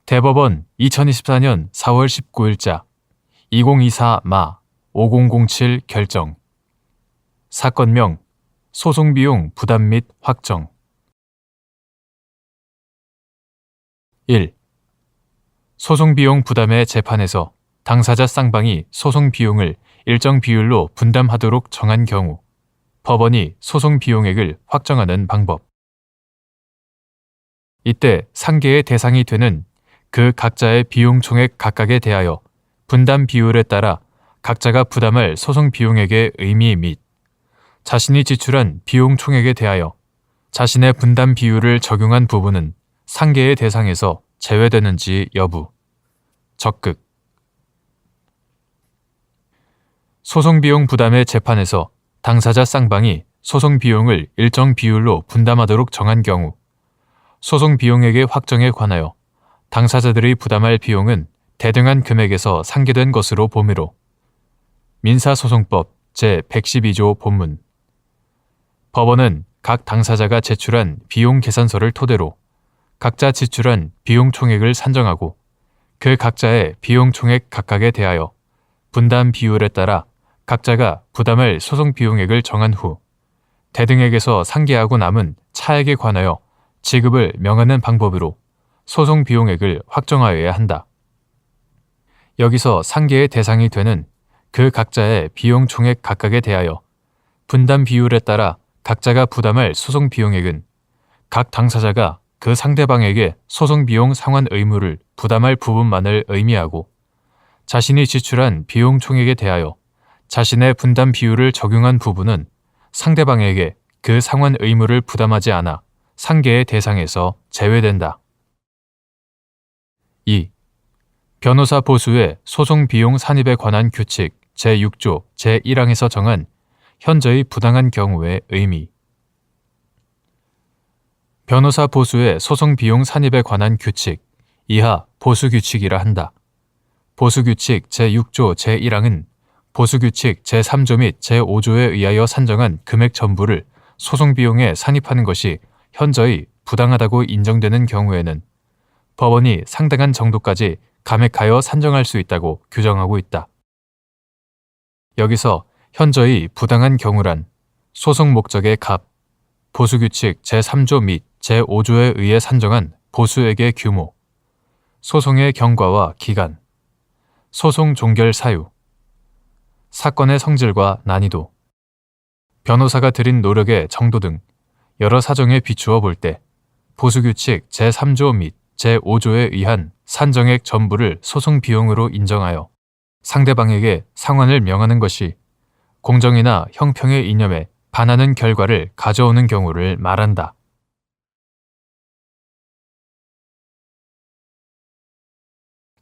대법원 2024년 4월 19일자 2024마 5007 결정. 사건명 소송비용 부담 및 확정. 1. 소송비용 부담의 재판에서 당사자 쌍방이 소송비용을 일정 비율로 분담하도록 정한 경우 법원이 소송비용액을 확정하는 방법. 이때 상계의 대상이 되는 그 각자의 비용 총액 각각에 대하여 분담 비율에 따라 각자가 부담할 소송 비용액의 의미 및 자신이 지출한 비용 총액에 대하여 자신의 분담 비율을 적용한 부분은 상계의 대상에서 제외되는지 여부. 적극. 소송 비용 부담의 재판에서 당사자 쌍방이 소송 비용을 일정 비율로 분담하도록 정한 경우 소송 비용액의 확정에 관하여 당사자들이 부담할 비용은 대등한 금액에서 상계된 것으로 보므로 민사소송법 제112조 본문. 법원은 각 당사자가 제출한 비용 계산서를 토대로 각자 지출한 비용 총액을 산정하고 그 각자의 비용 총액 각각에 대하여 분담 비율에 따라 각자가 부담할 소송 비용액을 정한 후 대등액에서 상계하고 남은 차액에 관하여 지급을 명하는 방법으로 소송 비용액을 확정하여야 한다. 여기서 상계의 대상이 되는 그 각자의 비용 총액 각각에 대하여 분담 비율에 따라 각자가 부담할 소송 비용액은 각 당사자가 그 상대방에게 소송 비용 상환 의무를 부담할 부분만을 의미하고 자신이 지출한 비용 총액에 대하여 자신의 분담 비율을 적용한 부분은 상대방에게 그 상환 의무를 부담하지 않아 상계의 대상에서 제외된다. 2. 변호사 보수의 소송 비용 산입에 관한 규칙 제6조 제1항에서 정한 현저히 부당한 경우의 의미. 변호사 보수의 소송 비용 산입에 관한 규칙 이하 보수규칙이라 한다. 보수규칙 제6조 제1항은 보수규칙 제3조 및 제5조에 의하여 산정한 금액 전부를 소송 비용에 산입하는 것이 현저히 부당하다고 인정되는 경우에는 법원이 상당한 정도까지 감액하여 산정할 수 있다고 규정하고 있다. 여기서 현저히 부당한 경우란 소송 목적의 값, 보수규칙 제3조 및 제5조에 의해 산정한 보수액의 규모, 소송의 경과와 기간, 소송 종결 사유, 사건의 성질과 난이도, 변호사가 들인 노력의 정도 등 여러 사정에 비추어 볼 때 보수규칙 제3조 및 제5조에 의한 산정액 전부를 소송 비용으로 인정하여 상대방에게 상환을 명하는 것이 공정이나 형평의 이념에 반하는 결과를 가져오는 경우를 말한다.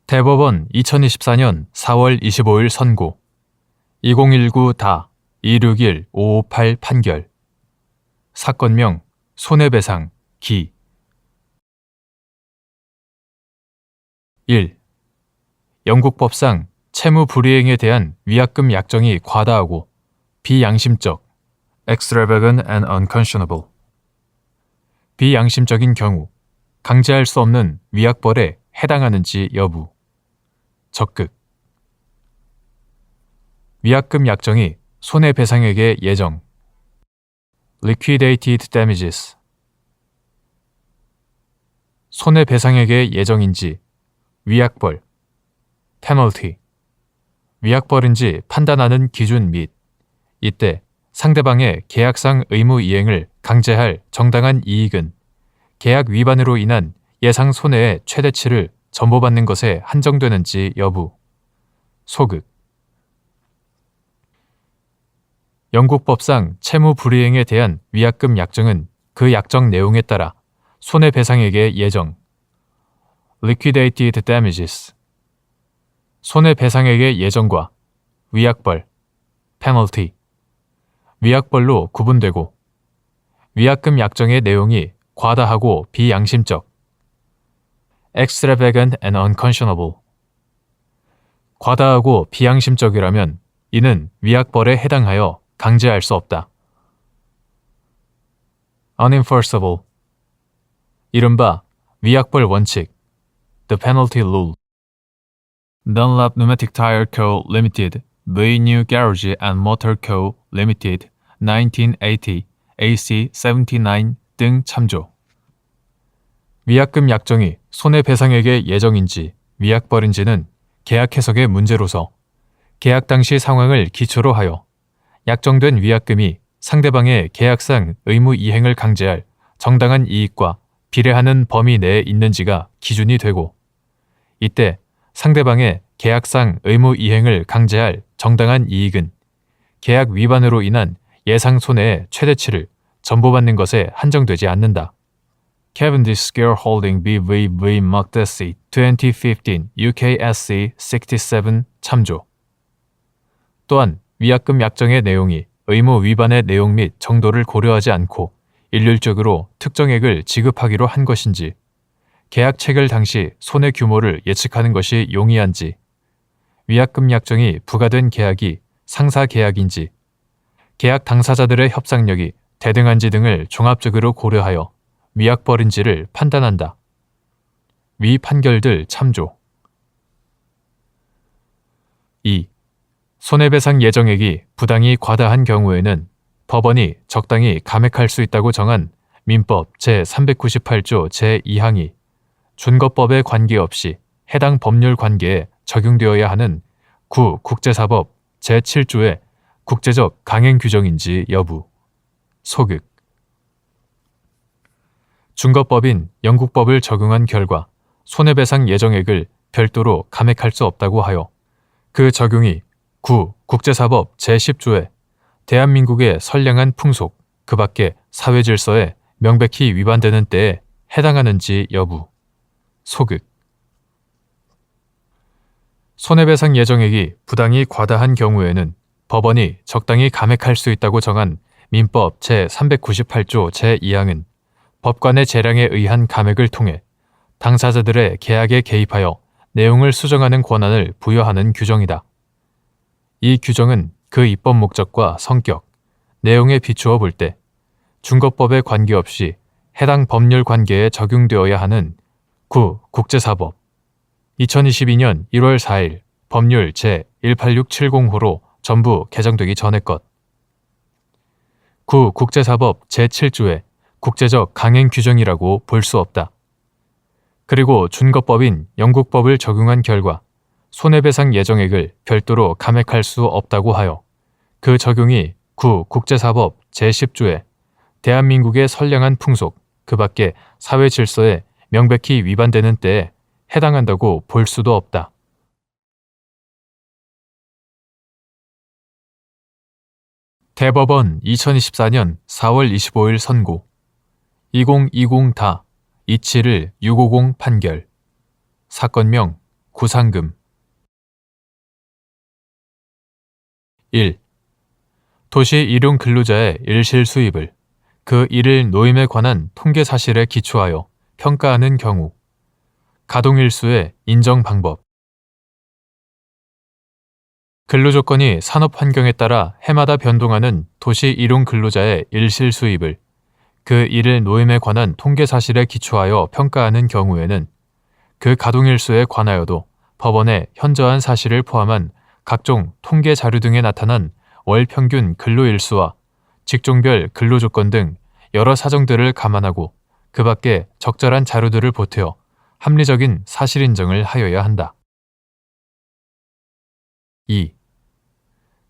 대법원 2024년 4월 25일 선고 2019-261-558 판결. 사건명 손해배상 기. 1. 영국법상 채무 불이행에 대한 위약금 약정이 과다하고 비양심적 extravagant and unconscionable. 비양심적인 경우 강제할 수 없는 위약벌에 해당하는지 여부. 적극. 위약금 약정이 손해배상액의 예정 liquidated damages. 손해배상액의 예정인지 위약벌 penalty. 위약벌인지 판단하는 기준 및 이때 상대방의 계약상 의무 이행을 강제할 정당한 이익은 계약 위반으로 인한 예상 손해의 최대치를 전보받는 것에 한정되는지 여부. 소극. 영국법상 채무 불이행에 대한 위약금 약정은 그 약정 내용에 따라 손해배상액의 예정 liquidated damages. 손해배상액의 예정과 위약벌 penalty. 위약벌로 구분되고 위약금 약정의 내용이 과다하고 비양심적 extravagant and unconscionable. 과다하고 비양심적이라면 이는 위약벌에 해당하여 강제할 수 없다. unenforceable. 이른바 위약벌 원칙 The Penalty Rule. Dunlop Pneumatic Tire Co. Limited, V New Garage and Motor Co. Limited, 1980, AC 79 등 참조. 위약금 약정이 손해배상액의 예정인지 위약벌인지는 계약 해석의 문제로서 계약 당시 상황을 기초로 하여 약정된 위약금이 상대방의 계약상 의무 이행을 강제할 정당한 이익과 비례하는 범위 내에 있는지가 기준이 되고, 이때 상대방의 계약상 의무 이행을 강제할 정당한 이익은 계약 위반으로 인한 예상 손해의 최대치를 전보받는 것에 한정되지 않는다. Cavendish Scale Holding BVV McDessie 2015 UKSC 67 참조. 또한 위약금 약정의 내용이 의무 위반의 내용 및 정도를 고려하지 않고 일률적으로 특정액을 지급하기로 한 것인지, 계약 체결 당시 손해 규모를 예측하는 것이 용이한지, 위약금 약정이 부과된 계약이 상사 계약인지, 계약 당사자들의 협상력이 대등한지 등을 종합적으로 고려하여 위약벌인지를 판단한다. 위 판결들 참조. 2. 손해배상 예정액이 부당히 과다한 경우에는 법원이 적당히 감액할 수 있다고 정한 민법 제398조 제2항이 준거법에 관계없이 해당 법률 관계에 적용되어야 하는 국제사법 제7조의 국제적 강행 규정인지 여부. 소극. 준거법인 영국법을 적용한 결과 손해배상 예정액을 별도로 감액할 수 없다고 하여 그 적용이 국제사법 제10조에 대한민국의 선량한 풍속, 그 밖의 사회질서에 명백히 위반되는 때에 해당하는지 여부. 소극. 손해배상 예정액이 부당히 과다한 경우에는 법원이 적당히 감액할 수 있다고 정한 민법 제398조 제2항은 법관의 재량에 의한 감액을 통해 당사자들의 계약에 개입하여 내용을 수정하는 권한을 부여하는 규정이다. 이 규정은 그 입법 목적과 성격, 내용에 비추어 볼 때 준거법에 관계없이 해당 법률 관계에 적용되어야 하는 국제사법 2022년 1월 4일 법률 제18670호로 전부 개정되기 전의 것. 국제사법 제7조의 국제적 강행 규정이라고 볼 수 없다. 그리고 준거법인 영국법을 적용한 결과 손해배상 예정액을 별도로 감액할 수 없다고 하여 그 적용이 국제사법 제10조에 대한민국의 선량한 풍속, 그 밖의 사회 질서에 명백히 위반되는 때에 해당한다고 볼 수도 없다. 대법원 2024년 4월 25일 선고 2020-27-650 판결. 사건명 구상금. 1. 도시 일용 근로자의 일실 수입을 그 일일 노임에 관한 통계 사실에 기초하여 평가하는 경우 가동일수의 인정 방법. 근로조건이 산업환경에 따라 해마다 변동하는 도시 일용 근로자의 일실 수입을 그 일일 노임에 관한 통계 사실에 기초하여 평가하는 경우에는 그 가동일수에 관하여도 법원의 현저한 사실을 포함한 각종 통계 자료 등에 나타난 월 평균 근로일수와 직종별 근로조건 등 여러 사정들을 감안하고 그 밖에 적절한 자료들을 보태어 합리적인 사실 인정을 하여야 한다. 2.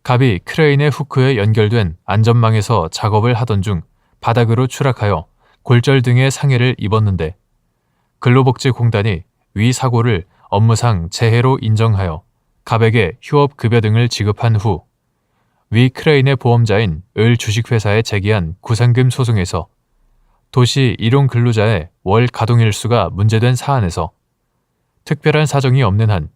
갑이 크레인의 후크에 연결된 안전망에서 작업을 하던 중 바닥으로 추락하여 골절 등의 상해를 입었는데 근로복지공단이 위 사고를 업무상 재해로 인정하여 갑에게 휴업급여 등을 지급한 후 위 크레인의 보험자인 을 주식회사에 제기한 구상금 소송에서 도시 일용 근로자의 월 가동일수가 문제된 사안에서 특별한 사정이 없는 한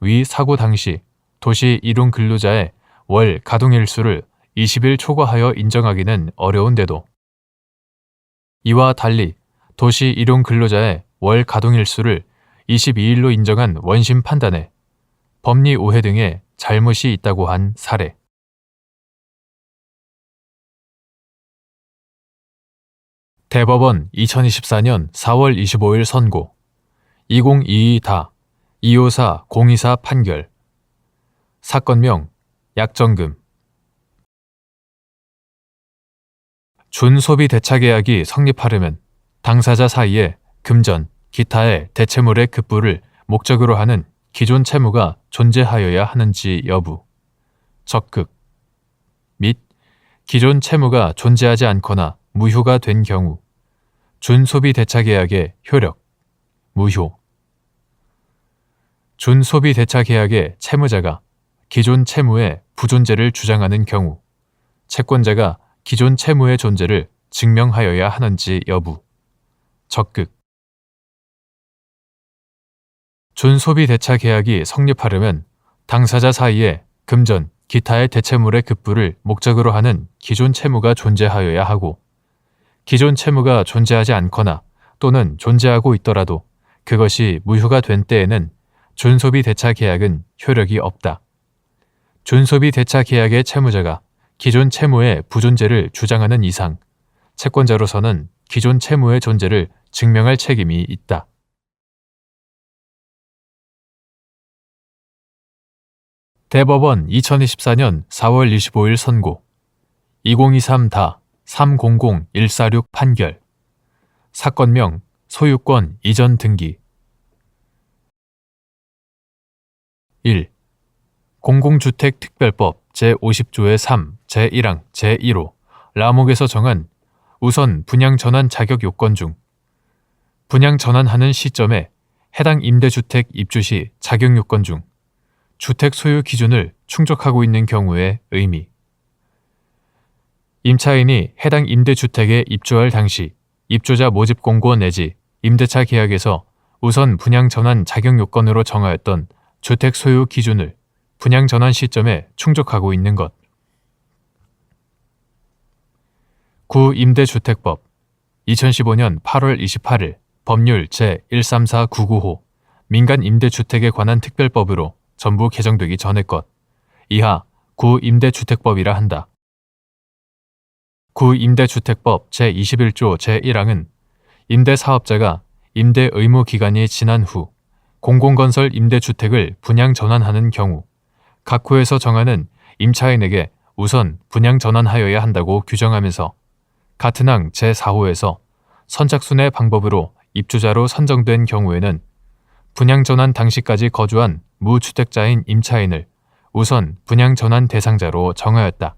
위 사고 당시 도시 일용 근로자의 월 가동일수를 20일 초과하여 인정하기는 어려운데도 이와 달리 도시 일용 근로자의 월 가동일수를 22일로 인정한 원심 판단에 법리 오해 등의 잘못이 있다고 한 사례. 대법원 2024년 4월 25일 선고 2022다 254-024 판결. 사건명 약정금. 준소비대차계약이 성립하려면 당사자 사이에 금전, 기타의 대체물의 급부를 목적으로 하는 기존 채무가 존재하여야 하는지 여부, 적극, 및 기존 채무가 존재하지 않거나 무효가 된 경우 준소비대차계약의 효력, 무효. 준소비대차계약의 채무자가 기존 채무의 부존재를 주장하는 경우 채권자가 기존 채무의 존재를 증명하여야 하는지 여부, 적극. 준소비대차계약이 성립하려면 당사자 사이에 금전, 기타의 대체물의 급부를 목적으로 하는 기존 채무가 존재하여야 하고 기존 채무가 존재하지 않거나 또는 존재하고 있더라도 그것이 무효가 된 때에는 준소비대차계약은 효력이 없다. 준소비대차계약의 채무자가 기존 채무의 부존재를 주장하는 이상 채권자로서는 기존 채무의 존재를 증명할 책임이 있다. 대법원 2024년 4월 25일 선고 2023-300-146 판결. 사건명 소유권 이전 등기. 1. 공공주택특별법 제50조의 3, 제1항, 제1호 라목에서 정한 우선 분양전환 자격 요건 중 분양전환하는 시점에 해당 임대주택 입주 시 자격 요건 중 주택 소유 기준을 충족하고 있는 경우의 의미. 임차인이 해당 임대주택에 입주할 당시 입주자 모집 공고 내지 임대차 계약에서 우선 분양전환 자격 요건으로 정하였던 주택 소유 기준을 분양전환 시점에 충족하고 있는 것. 구임대주택법 2015년 8월 28일 법률 제134995 민간임대주택에 관한 특별법으로 전부 개정되기 전의 것. 이하 구임대주택법이라 한다. 구임대주택법 제21조 제1항은 임대사업자가 임대 의무 기간이 지난 후 공공건설 임대주택을 분양 전환하는 경우 각 호에서 정하는 임차인에게 우선 분양 전환하여야 한다고 규정하면서 같은 항 제4호에서 선착순의 방법으로 입주자로 선정된 경우에는 분양 전환 당시까지 거주한 무주택자인 임차인을 우선 분양 전환 대상자로 정하였다.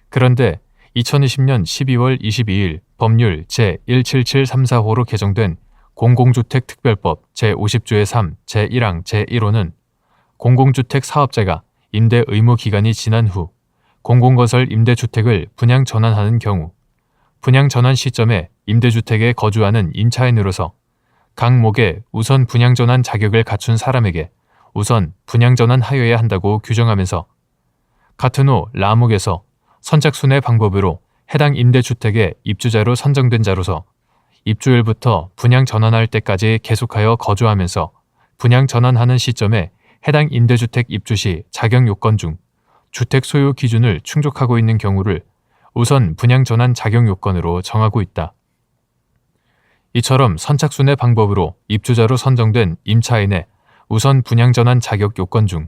그런데 2020년 12월 22일 법률 제17734호로 개정된 공공주택특별법 제50조의 3, 제1항, 제1호는 공공주택 사업자가 임대 의무 기간이 지난 후 공공건설 임대주택을 분양 전환하는 경우 분양 전환 시점에 임대주택에 거주하는 임차인으로서 각 목에 우선 분양 전환 자격을 갖춘 사람에게 우선 분양 전환하여야 한다고 규정하면서 같은 호 라목에서 선착순의 방법으로 해당 임대주택의 입주자로 선정된 자로서 입주일부터 분양 전환할 때까지 계속하여 거주하면서 분양 전환하는 시점에 해당 임대주택 입주 시 자격 요건 중 주택 소유 기준을 충족하고 있는 경우를 우선 분양 전환 자격 요건으로 정하고 있다. 이처럼 선착순의 방법으로 입주자로 선정된 임차인의 우선 분양 전환 자격 요건 중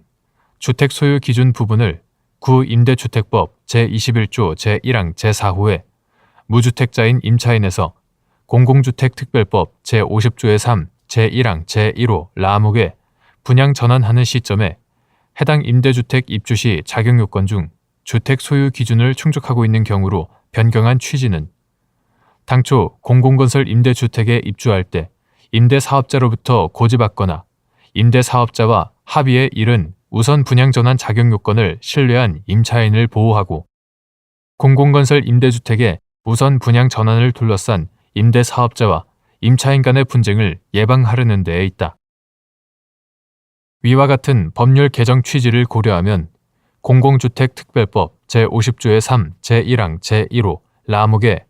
주택 소유 기준 부분을 구임대주택법 제21조 제1항 제4호에 무주택자인 임차인에서 공공주택특별법 제50조의 3 제1항 제1호 라목에 분양 전환하는 시점에 해당 임대주택 입주 시 자격 요건 중 주택 소유 기준을 충족하고 있는 경우로 변경한 취지는 당초 공공건설 임대주택에 입주할 때 임대사업자로부터 고지받거나 임대사업자와 합의에 이른 우선 분양전환 자격 요건을 신뢰한 임차인을 보호하고 공공건설 임대주택의 우선 분양 전환을 둘러싼 임대사업자와 임차인 간의 분쟁을 예방하려는 데에 있다. 위와 같은 법률 개정 취지를 고려하면 공공주택특별법 제50조의 3 제1항 제1호 라목에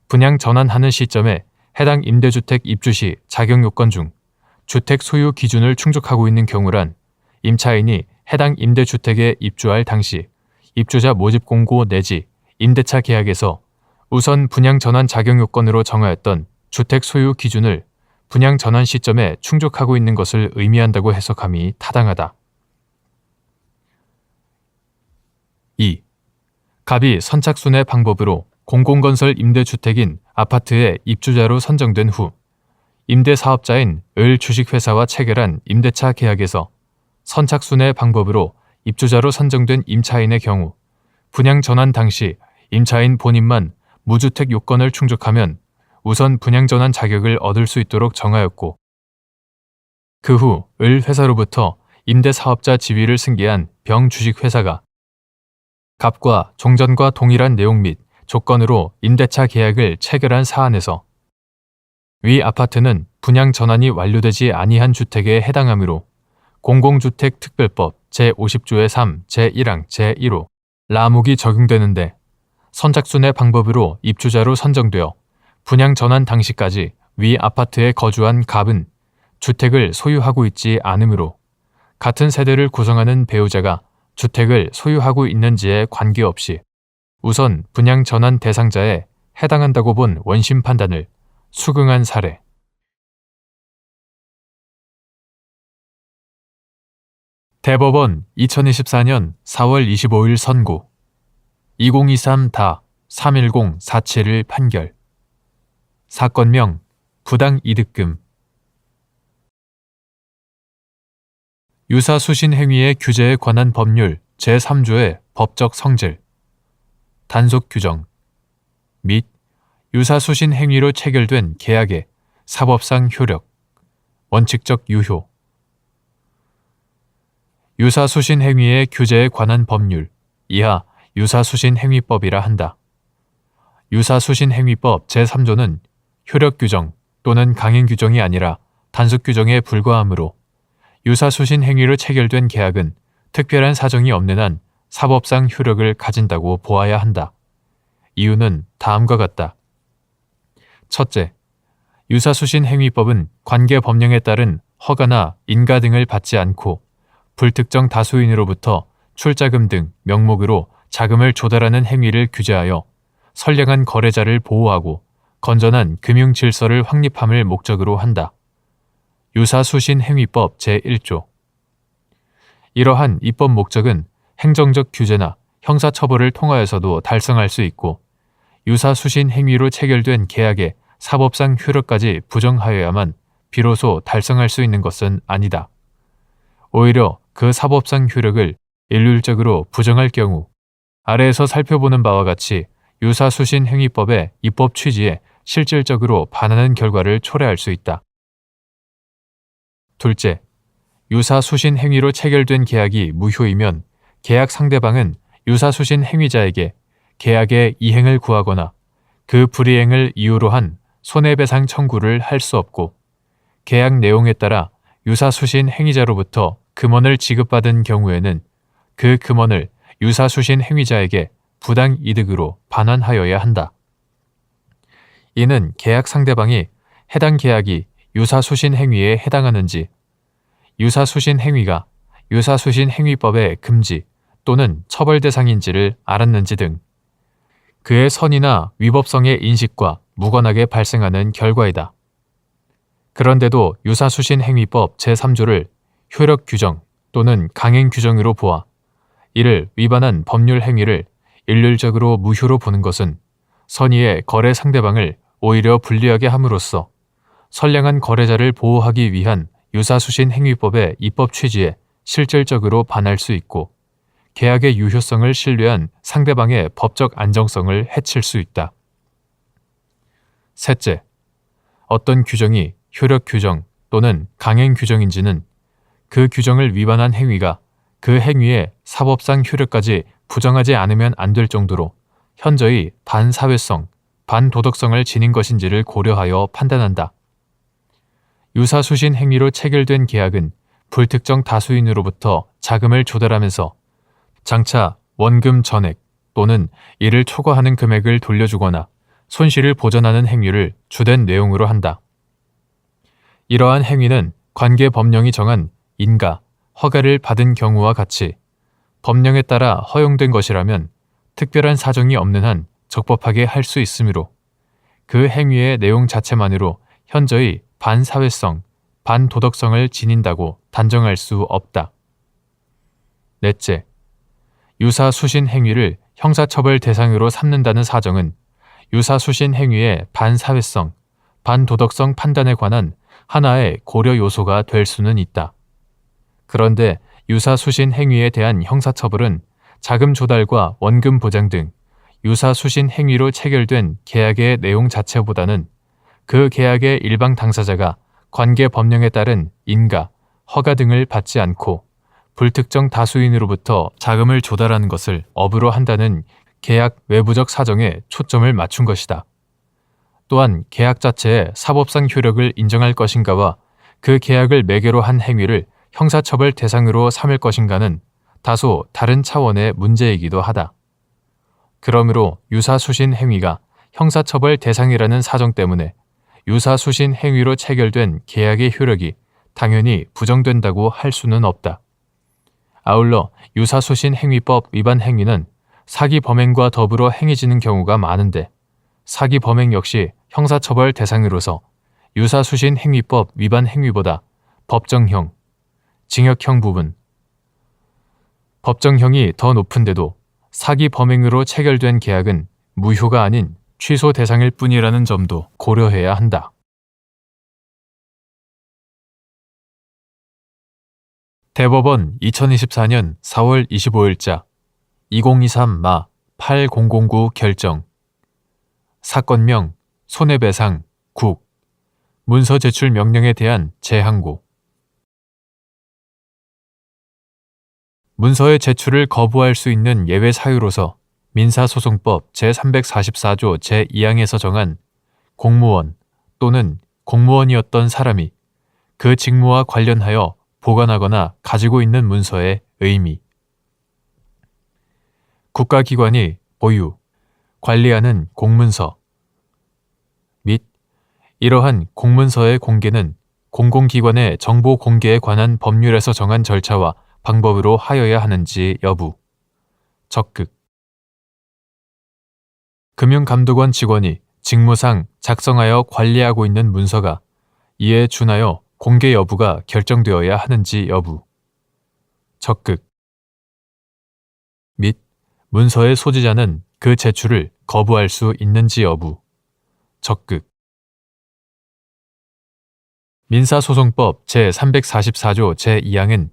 분양 전환하는 시점에 해당 임대주택 입주 시 자격 요건 중 주택 소유 기준을 충족하고 있는 경우란 임차인이 해당 임대주택에 입주할 당시 입주자 모집 공고 내지 임대차 계약에서 우선 분양 전환 자격 요건으로 정하였던 주택 소유 기준을 분양 전환 시점에 충족하고 있는 것을 의미한다고 해석함이 타당하다. 2. 갑이 선착순의 방법으로 공공건설 임대주택인 아파트의 입주자로 선정된 후 임대사업자인 을 주식회사와 체결한 임대차 계약에서 선착순의 방법으로 입주자로 선정된 임차인의 경우 분양 전환 당시 임차인 본인만 무주택 요건을 충족하면 우선 분양 전환 자격을 얻을 수 있도록 정하였고, 그 후 을 회사로부터 임대사업자 지위를 승계한 병 주식회사가 갑과 종전과 동일한 내용 및 조건으로 임대차 계약을 체결한 사안에서 위 아파트는 분양 전환이 완료되지 아니한 주택에 해당하므로 공공주택특별법 제50조의 3 제1항 제1호 라목이 적용되는데, 선착순의 방법으로 입주자로 선정되어 분양 전환 당시까지 위 아파트에 거주한 갑은 주택을 소유하고 있지 않으므로 같은 세대를 구성하는 배우자가 주택을 소유하고 있는지에 관계없이 우선 분양 전환 대상자에 해당한다고 본 원심 판단을 수긍한 사례. 대법원 2024년 4월 25일 선고 2023-310-471 판결. 사건명 부당이득금. 유사수신 행위의 규제에 관한 법률 제3조의 법적 성질, 단속 규정 및 유사수신 행위로 체결된 계약의 사법상 효력, 원칙적 유효. 유사수신 행위의 규제에 관한 법률 이하 유사수신행위법이라 한다. 유사수신행위법 제3조는 효력규정 또는 강행규정이 아니라 단속규정에 불과하므로 유사수신행위로 체결된 계약은 특별한 사정이 없는 한 사법상 효력을 가진다고 보아야 한다. 이유는 다음과 같다. 첫째, 유사수신행위법은 관계법령에 따른 허가나 인가 등을 받지 않고 불특정 다수인으로부터 출자금 등 명목으로 자금을 조달하는 행위를 규제하여 선량한 거래자를 보호하고 건전한 금융 질서를 확립함을 목적으로 한다. 유사수신행위법 제1조. 이러한 입법 목적은 행정적 규제나 형사처벌을 통하여서도 달성할 수 있고, 유사수신행위로 체결된 계약의 사법상 효력까지 부정하여야만 비로소 달성할 수 있는 것은 아니다. 오히려 그 사법상 효력을 일률적으로 부정할 경우 아래에서 살펴보는 바와 같이 유사수신행위법의 입법 취지에 실질적으로 반하는 결과를 초래할 수 있다. 둘째, 유사수신행위로 체결된 계약이 무효이면 계약 상대방은 유사수신행위자에게 계약의 이행을 구하거나 그 불이행을 이유로 한 손해배상 청구를 할 수 없고, 계약 내용에 따라 유사수신행위자로부터 금원을 지급받은 경우에는 그 금원을 유사수신행위자에게 부당이득으로 반환하여야 한다. 이는 계약 상대방이 해당 계약이 유사수신행위에 해당하는지, 유사수신행위가 유사수신행위법의 금지 또는 처벌 대상인지를 알았는지 등 그의 선의나 위법성의 인식과 무관하게 발생하는 결과이다. 그런데도 유사수신행위법 제3조를 효력 규정 또는 강행 규정으로 보아 이를 위반한 법률 행위를 일률적으로 무효로 보는 것은 선의의 거래 상대방을 오히려 불리하게 함으로써 선량한 거래자를 보호하기 위한 유사수신행위법의 입법 취지에 실질적으로 반할 수 있고, 계약의 유효성을 신뢰한 상대방의 법적 안정성을 해칠 수 있다. 셋째, 어떤 규정이 효력 규정 또는 강행 규정인지는 그 규정을 위반한 행위가 그 행위의 사법상 효력까지 부정하지 않으면 안 될 정도로 현저히 반사회성, 반도덕성을 지닌 것인지를 고려하여 판단한다. 유사수신 행위로 체결된 계약은 불특정 다수인으로부터 자금을 조달하면서 장차 원금 전액 또는 이를 초과하는 금액을 돌려주거나 손실을 보전하는 행위를 주된 내용으로 한다. 이러한 행위는 관계 법령이 정한 인가, 허가를 받은 경우와 같이 법령에 따라 허용된 것이라면 특별한 사정이 없는 한 적법하게 할 수 있으므로 그 행위의 내용 자체만으로 현저히 반사회성, 반도덕성을 지닌다고 단정할 수 없다. 넷째, 유사수신 행위를 형사처벌 대상으로 삼는다는 사정은 유사수신 행위의 반사회성, 반도덕성 판단에 관한 하나의 고려 요소가 될 수는 있다. 그런데 유사수신 행위에 대한 형사처벌은 자금 조달과 원금 보장 등 유사수신 행위로 체결된 계약의 내용 자체보다는 그 계약의 일방 당사자가 관계 법령에 따른 인가, 허가 등을 받지 않고 불특정 다수인으로부터 자금을 조달하는 것을 업으로 한다는 계약 외부적 사정에 초점을 맞춘 것이다. 또한 계약 자체의 사법상 효력을 인정할 것인가와 그 계약을 매개로 한 행위를 형사처벌 대상으로 삼을 것인가는 다소 다른 차원의 문제이기도 하다. 그러므로 유사수신 행위가 형사처벌 대상이라는 사정 때문에 유사수신 행위로 체결된 계약의 효력이 당연히 부정된다고 할 수는 없다. 아울러 유사수신 행위법 위반 행위는 사기 범행과 더불어 행해지는 경우가 많은데 사기 범행 역시 형사처벌 대상으로서 유사수신 행위법 위반 행위보다 법정형, 징역형 부분, 법정형이 더 높은데도 사기 범행으로 체결된 계약은 무효가 아닌 취소 대상일 뿐이라는 점도 고려해야 한다. 대법원 2024년 4월 25일자 2023-8009 결정. 사건명 손해배상 국 문서 제출 명령에 대한 재항고. 문서의 제출을 거부할 수 있는 예외 사유로서 민사소송법 제344조 제2항에서 정한 공무원 또는 공무원이었던 사람이 그 직무와 관련하여 보관하거나 가지고 있는 문서의 의미, 국가기관이 보유, 관리하는 공문서 및 이러한 공문서의 공개는 공공기관의 정보 공개에 관한 법률에서 정한 절차와 방법으로 하여야 하는지 여부, 적극. 금융감독원 직원이 직무상 작성하여 관리하고 있는 문서가 이에 준하여 공개 여부가 결정되어야 하는지 여부, 적극. 및 문서의 소지자는 그 제출을 거부할 수 있는지 여부, 적극. 민사소송법 제344조 제2항은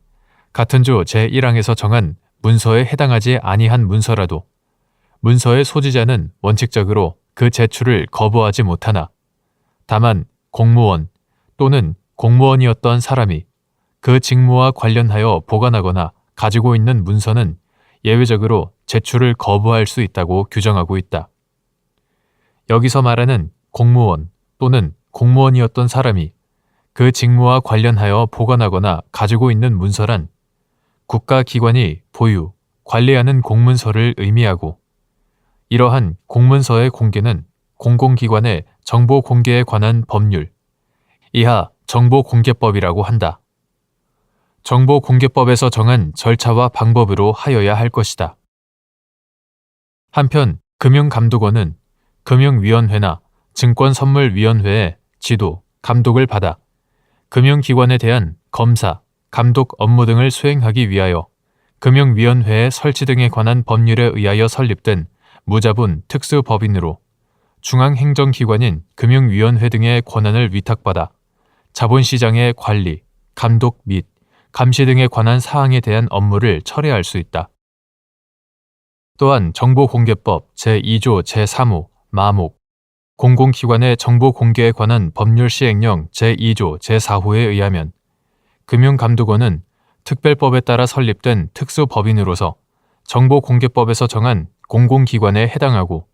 같은 조 제1항에서 정한 문서에 해당하지 아니한 문서라도 문서의 소지자는 원칙적으로 그 제출을 거부하지 못하나 다만 공무원 또는 공무원이었던 사람이 그 직무와 관련하여 보관하거나 가지고 있는 문서는 예외적으로 제출을 거부할 수 있다고 규정하고 있다. 여기서 말하는 공무원 또는 공무원이었던 사람이 그 직무와 관련하여 보관하거나 가지고 있는 문서란 국가기관이 보유, 관리하는 공문서를 의미하고 이러한 공문서의 공개는 공공기관의 정보 공개에 관한 법률, 이하 정보공개법이라고 한다. 정보공개법에서 정한 절차와 방법으로 하여야 할 것이다. 한편 금융감독원은 금융위원회나 증권선물위원회의 지도, 감독을 받아 금융기관에 대한 검사, 감독 업무 등을 수행하기 위하여 금융위원회의 설치 등에 관한 법률에 의하여 설립된 무자본 특수법인으로 중앙행정기관인 금융위원회 등의 권한을 위탁받아 자본시장의 관리, 감독 및 감시 등에 관한 사항에 대한 업무를 처리할 수 있다. 또한 정보공개법 제2조 제3호 마목 공공기관의 정보공개에 관한 법률 시행령 제2조 제4호에 의하면 금융감독원은 특별법에 따라 설립된 특수법인으로서 정보공개법에서 정한 공공기관에 해당하고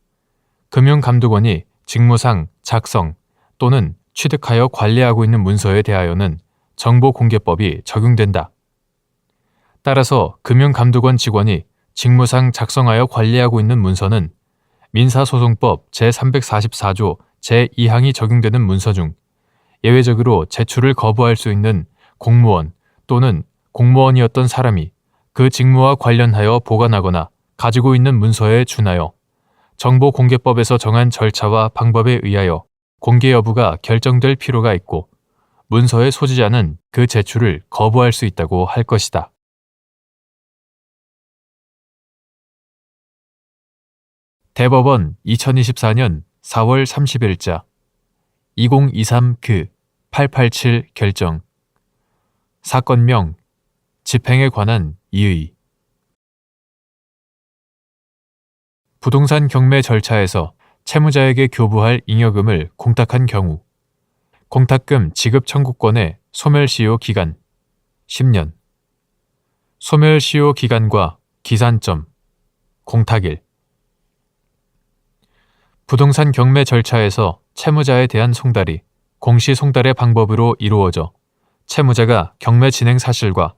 금융감독원이 직무상 작성 또는 취득하여 관리하고 있는 문서에 대하여는 정보공개법이 적용된다. 따라서 금융감독원 직원이 직무상 작성하여 관리하고 있는 문서는 민사소송법 제344조 제2항이 적용되는 문서 중 예외적으로 제출을 거부할 수 있는 공무원 또는 공무원이었던 사람이 그 직무와 관련하여 보관하거나 가지고 있는 문서에 준하여 정보공개법에서 정한 절차와 방법에 의하여 공개 여부가 결정될 필요가 있고 문서의 소지자는 그 제출을 거부할 수 있다고 할 것이다. 대법원 2024년 4월 30일자 2023-887 결정. 사건명 집행에 관한 이의. 부동산 경매 절차에서 채무자에게 교부할 잉여금을 공탁한 경우 공탁금 지급 청구권의 소멸시효 기간 10년. 소멸시효 기간과 기산점 공탁일. 부동산 경매 절차에서 채무자에 대한 송달이 공시송달의 방법으로 이루어져 채무자가 경매 진행 사실과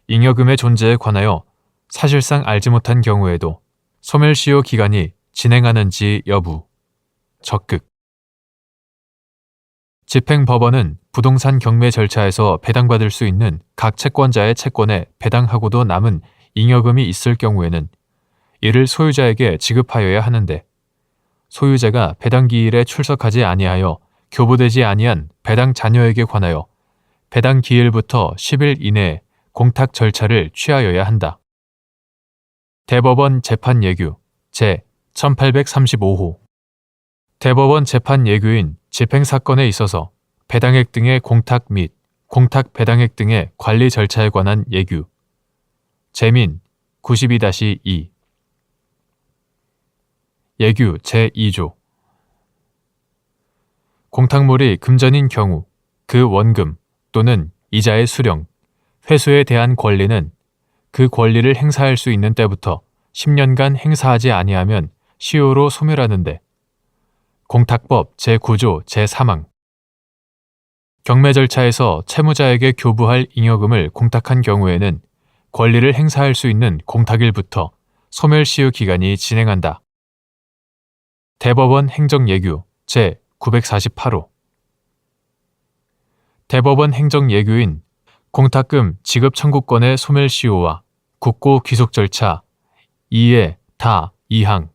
잉여금의 존재에 관하여 사실상 알지 못한 경우에도 소멸시효 기간이 진행하는지 여부. 적극. 집행법원은 부동산 경매 절차에서 배당받을 수 있는 각 채권자의 채권에 배당하고도 남은 잉여금이 있을 경우에는 이를 소유자에게 지급하여야 하는데 소유자가 배당기일에 출석하지 아니하여 교부되지 아니한 배당 자녀에게 관하여 배당기일부터 10일 이내에 공탁 절차를 취하여야 한다. 대법원 재판 예규 제1835호. 대법원 재판 예규인 집행사건에 있어서 배당액 등의 공탁 및 공탁 배당액 등의 관리 절차에 관한 예규 재민 92-2. 예규 제2조. 공탁물이 금전인 경우 그 원금 또는 이자의 수령, 회수에 대한 권리는 그 권리를 행사할 수 있는 때부터 10년간 행사하지 아니하면 시효로 소멸하는데 공탁법 제9조 제3항. 경매 절차에서 채무자에게 교부할 잉여금을 공탁한 경우에는 권리를 행사할 수 있는 공탁일부터 소멸시효 기간이 진행한다. 대법원 행정예규 제948호. 대법원 행정예규인 공탁금 지급 청구권의 소멸시효와 국고 귀속 절차 2의 다 2항.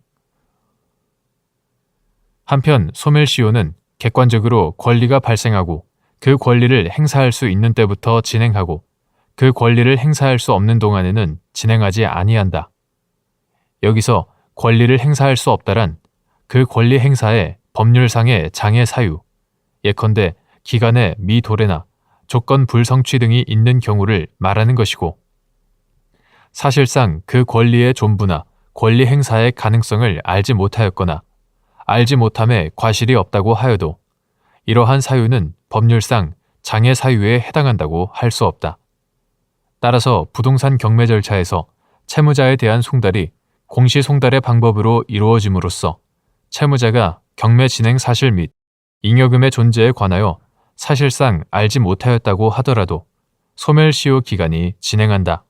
한편 소멸시효는 객관적으로 권리가 발생하고 그 권리를 행사할 수 있는 때부터 진행하고 그 권리를 행사할 수 없는 동안에는 진행하지 아니한다. 여기서 권리를 행사할 수 없다란 그 권리 행사에 법률상의 장애 사유, 예컨대 기간에 미도래나 조건 불성취 등이 있는 경우를 말하는 것이고 사실상 그 권리의 존부나 권리 행사의 가능성을 알지 못하였거나 알지 못함에 과실이 없다고 하여도 이러한 사유는 법률상 장애 사유에 해당한다고 할 수 없다. 따라서 부동산 경매 절차에서 채무자에 대한 송달이 공시송달의 방법으로 이루어짐으로써 채무자가 경매 진행 사실 및 잉여금의 존재에 관하여 사실상 알지 못하였다고 하더라도 소멸시효 기간이 진행한다.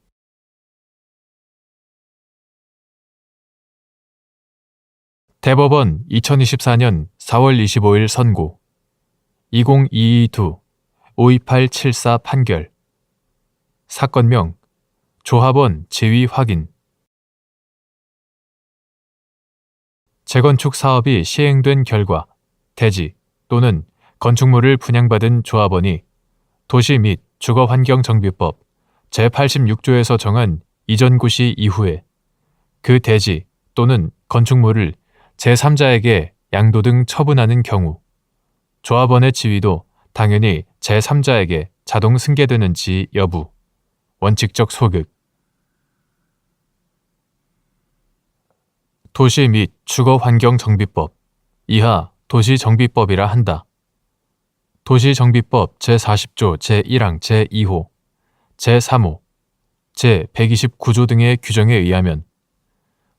대법원 2024년 4월 25일 선고 2022-52874 판결. 사건명 조합원 지위 확인. 재건축 사업이 시행된 결과 대지 또는 건축물을 분양받은 조합원이 도시 및 주거환경정비법 제86조에서 정한 이전 고시 이후에 그 대지 또는 건축물을 제3자에게 양도 등 처분하는 경우 조합원의 지위도 당연히 제3자에게 자동 승계되는지 여부. 원칙적 소극. 도시 및 주거환경정비법 이하 도시정비법이라 한다. 도시정비법 제40조 제1항 제2호, 제3호, 제129조 등의 규정에 의하면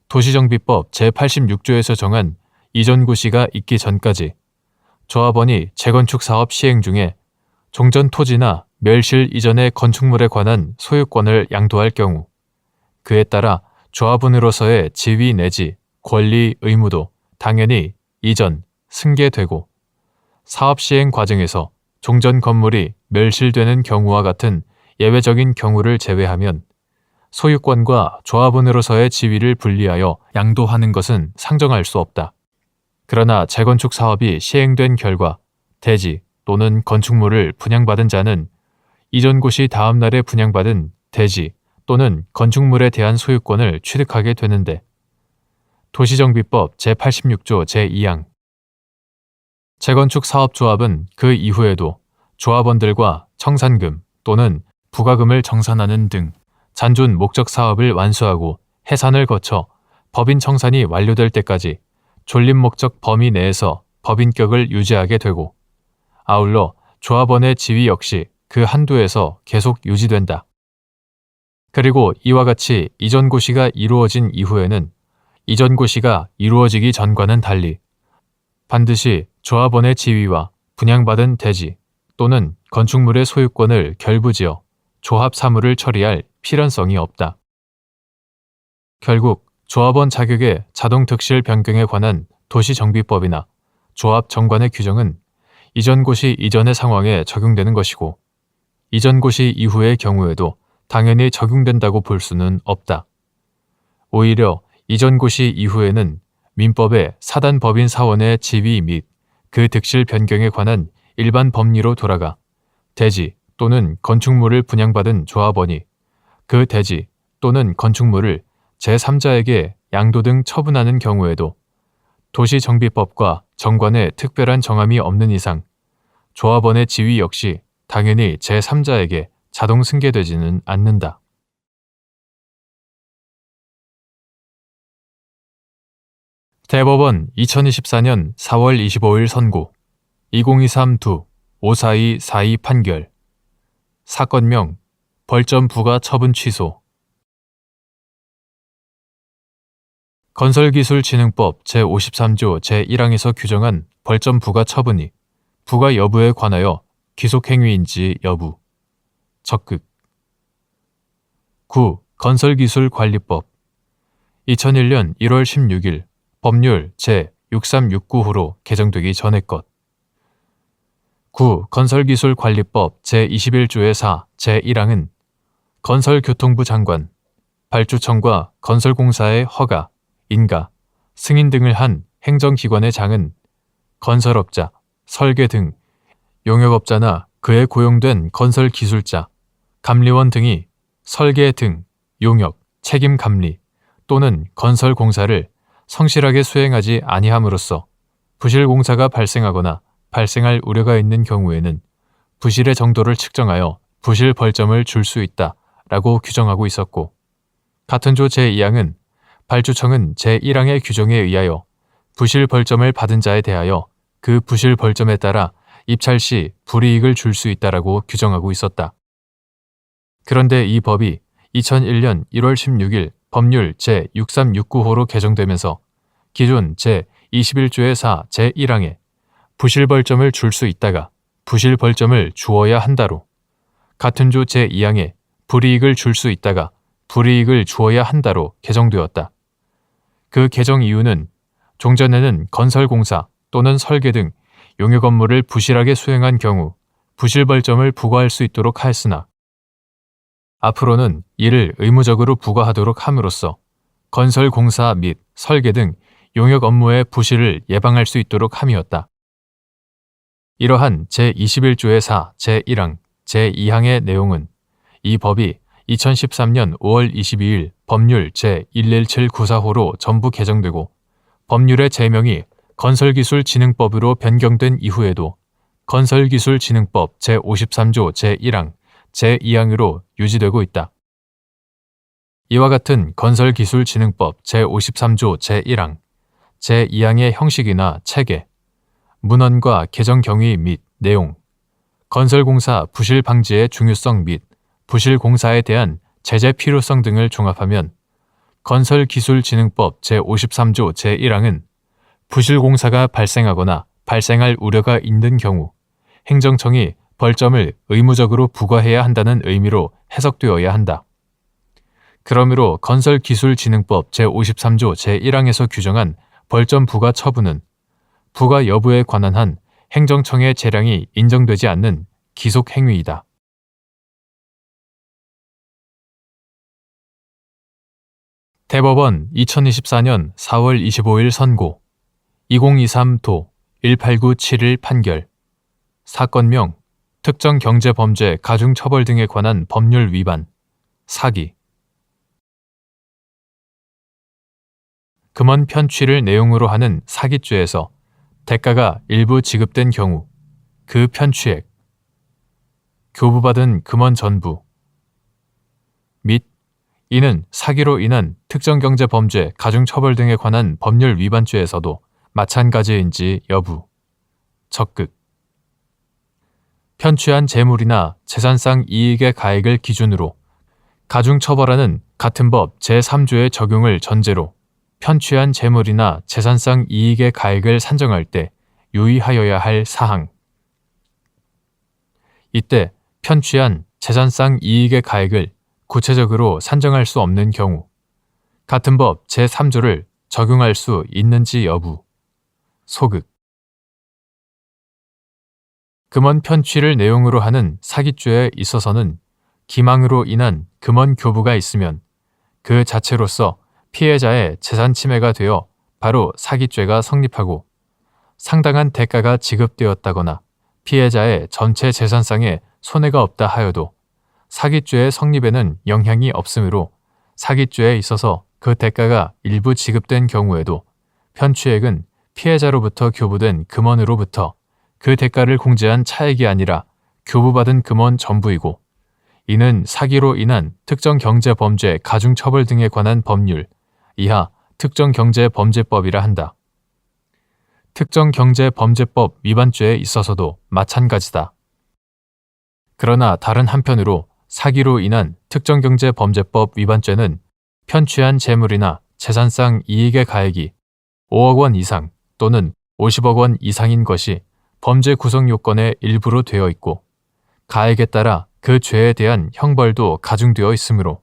도시정비법 제86조에서 정한 이전 고시가 있기 전까지 조합원이 재건축 사업 시행 중에 종전 토지나 멸실 이전의 건축물에 관한 소유권을 양도할 경우 그에 따라 조합원으로서의 지위 내지 권리 의무도 당연히 이전, 승계되고 사업 시행 과정에서 종전 건물이 멸실되는 경우와 같은 예외적인 경우를 제외하면 소유권과 조합원으로서의 지위를 분리하여 양도하는 것은 상정할 수 없다. 그러나 재건축 사업이 시행된 결과 대지 또는 건축물을 분양받은 자는 이전 고시 다음 날에 분양받은 대지 또는 건축물에 대한 소유권을 취득하게 되는데 도시정비법 제86조 제2항 재건축 사업조합은 그 이후에도 조합원들과 청산금 또는 부가금을 정산하는 등 잔존 목적 사업을 완수하고 해산을 거쳐 법인 청산이 완료될 때까지 존립 목적 범위 내에서 법인격을 유지하게 되고 아울러 조합원의 지위 역시 그 한도에서 계속 유지된다. 그리고 이와 같이 이전 고시가 이루어진 이후에는 이전 고시가 이루어지기 전과는 달리 반드시 조합원의 지위와 분양받은 대지 또는 건축물의 소유권을 결부지어 조합 사무를 처리할 필연성이 없다. 결국 조합원 자격의 자동 득실 변경에 관한 도시정비법이나 조합 정관의 규정은 이전 고시 이전의 상황에 적용되는 것이고 이전 고시 이후의 경우에도 당연히 적용된다고 볼 수는 없다. 오히려 이전 고시 이후에는 민법의 사단 법인 사원의 지위 및 그 득실 변경에 관한 일반 법리로 돌아가 대지 또는 건축물을 분양받은 조합원이 그 대지 또는 건축물을 제3자에게 양도 등 처분하는 경우에도 도시정비법과 정관의 특별한 정함이 없는 이상 조합원의 지위 역시 당연히 제3자에게 자동 승계되지는 않는다. 대법원 2024년 4월 25일 선고 2023-2 54242 판결 사건명 벌점 부과 처분 취소 건설기술진흥법 제53조 제1항에서 규정한 벌점 부과 처분이 부과 여부에 관하여 귀속행위인지 여부 적극 9. 건설기술관리법 2001년 1월 16일 법률 제6369호로 개정되기 전의 것 9. 건설기술관리법 제21조의 4 제1항은 건설교통부 장관, 발주청과 건설공사의 허가, 인가, 승인 등을 한 행정기관의 장은 건설업자, 설계 등 용역업자나 그에 고용된 건설기술자, 감리원 등이 설계 등 용역, 책임 감리 또는 건설공사를 성실하게 수행하지 아니함으로써 부실공사가 발생하거나 발생할 우려가 있는 경우에는 부실의 정도를 측정하여 부실 벌점을 줄 수 있다라고 규정하고 있었고 같은 조 제2항은 발주청은 제1항의 규정에 의하여 부실 벌점을 받은 자에 대하여 그 부실 벌점에 따라 입찰 시 불이익을 줄 수 있다라고 규정하고 있었다. 그런데 이 법이 2001년 1월 16일 법률 제6369호로 개정되면서 기존 제21조의 4 제1항에 부실 벌점을 줄 수 있다가 부실 벌점을 주어야 한다로 같은 조 제2항에 불이익을 줄 수 있다가 불이익을 주어야 한다로 개정되었다. 그 개정 이유는 종전에는 건설공사 또는 설계 등 용역 업무를 부실하게 수행한 경우 부실 벌점을 부과할 수 있도록 하였으나 앞으로는 이를 의무적으로 부과하도록 함으로써 건설공사 및 설계 등 용역 업무의 부실을 예방할 수 있도록 함이었다. 이러한 제21조의 4 제1항, 제2항의 내용은 이 법이 2013년 5월 22일 법률 제11794호로 전부 개정되고 법률의 제명이 건설기술진흥법으로 변경된 이후에도 건설기술진흥법 제53조 제1항, 제2항으로 유지되고 있다. 이와 같은 건설기술진흥법 제53조 제1항, 제2항의 형식이나 체계, 문헌과 개정 경위 및 내용, 건설공사 부실 방지의 중요성 및 부실 공사에 대한 제재 필요성 등을 종합하면 건설기술진흥법 제53조 제1항은 부실 공사가 발생하거나 발생할 우려가 있는 경우 행정청이 벌점을 의무적으로 부과해야 한다는 의미로 해석되어야 한다. 그러므로 건설기술진흥법 제53조 제1항에서 규정한 벌점 부과 처분은 부과 여부에 관한 한 행정청의 재량이 인정되지 않는 기속 행위이다. 대법원 2024년 4월 25일 선고 2023-18971 판결 사건명, 특정 경제범죄 가중처벌 등에 관한 법률 위반, 사기. 금원 편취를 내용으로 하는 사기죄에서 대가가 일부 지급된 경우 그 편취액, 교부받은 금원 전부 및 이는 사기로 인한 특정 경제범죄 가중처벌 등에 관한 법률 위반죄에서도 마찬가지인지 여부, 적극. 편취한 재물이나 재산상 이익의 가액을 기준으로 가중처벌하는 같은 법 제3조의 적용을 전제로 편취한 재물이나 재산상 이익의 가액을 산정할 때 유의하여야 할 사항. 이때 편취한 재산상 이익의 가액을 구체적으로 산정할 수 없는 경우 같은 법 제3조를 적용할 수 있는지 여부, 소극. 금원 편취를 내용으로 하는 사기죄에 있어서는 기망으로 인한 금원 교부가 있으면 그 자체로서 피해자의 재산 침해가 되어 바로 사기죄가 성립하고 상당한 대가가 지급되었다거나 피해자의 전체 재산상에 손해가 없다 하여도 사기죄의 성립에는 영향이 없으므로 사기죄에 있어서 그 대가가 일부 지급된 경우에도 편취액은 피해자로부터 교부된 금원으로부터 그 대가를 공제한 차액이 아니라 교부받은 금원 전부이고 이는 사기로 인한 특정 경제범죄 가중처벌 등에 관한 법률 이하 특정경제범죄법이라 한다. 특정경제범죄법 위반죄에 있어서도 마찬가지다. 그러나 다른 한편으로 사기로 인한 특정경제범죄법 위반죄는 편취한 재물이나 재산상 이익의 가액이 5억 원 이상 또는 50억 원 이상인 것이 범죄 구성 요건의 일부로 되어 있고 가액에 따라 그 죄에 대한 형벌도 가중되어 있으므로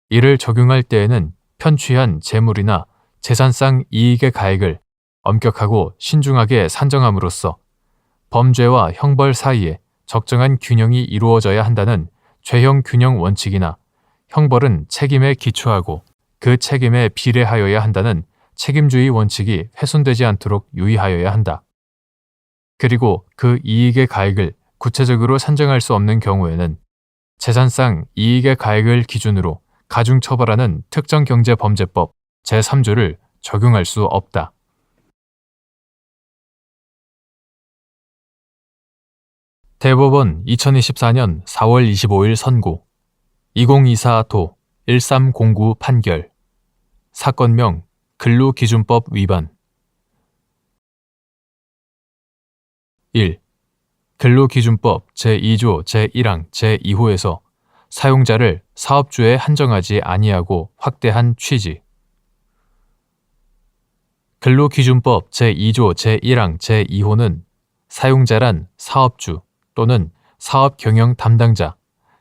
이를 적용할 때에는 편취한 재물이나 재산상 이익의 가액을 엄격하고 신중하게 산정함으로써 범죄와 형벌 사이에 적정한 균형이 이루어져야 한다는 죄형 균형 원칙이나 형벌은 책임에 기초하고 그 책임에 비례하여야 한다는 책임주의 원칙이 훼손되지 않도록 유의하여야 한다. 그리고 그 이익의 가액을 구체적으로 산정할 수 없는 경우에는 재산상 이익의 가액을 기준으로 가중처벌하는 특정경제범죄법 제3조를 적용할 수 없다. 대법원 2024년 4월 25일 선고 2024도 1309 판결 사건명 근로기준법 위반 1. 근로기준법 제2조 제1항 제2호에서 사용자를 사업주에 한정하지 아니하고 확대한 취지 근로기준법 제2조 제1항 제2호는 사용자란 사업주 또는 사업 경영 담당자,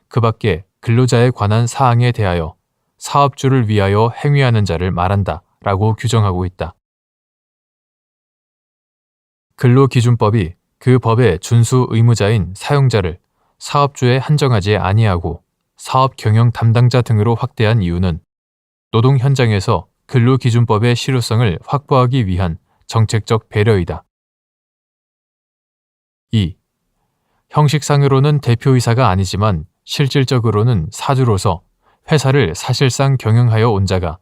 그 밖에 근로자에 관한 사항에 대하여 사업주를 위하여 행위하는 자를 말한다 라고 규정하고 있다. 근로기준법이 그 법의 준수 의무자인 사용자를 사업주에 한정하지 아니하고 사업 경영 담당자 등으로 확대한 이유는 노동 현장에서 근로기준법의 실효성을 확보하기 위한 정책적 배려이다. 2. 형식상으로는 대표이사가 아니지만 실질적으로는 사주로서 회사를 사실상 경영하여 온 자가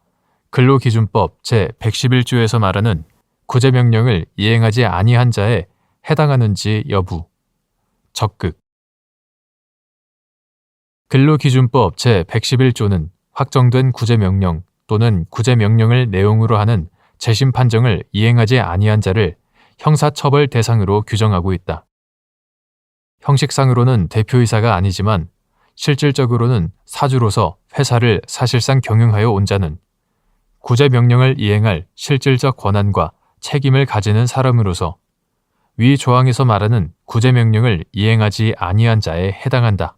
근로기준법 제111조에서 말하는 구제명령을 이행하지 아니한 자에 해당하는지 여부, 적극. 근로기준법 제111조는 확정된 구제명령 또는 구제명령을 내용으로 하는 재심 판정을 이행하지 아니한 자를 형사처벌 대상으로 규정하고 있다. 형식상으로는 대표이사가 아니지만 실질적으로는 사주로서 회사를 사실상 경영하여 온 자는 구제명령을 이행할 실질적 권한과 책임을 가지는 사람으로서 위 조항에서 말하는 구제명령을 이행하지 아니한 자에 해당한다.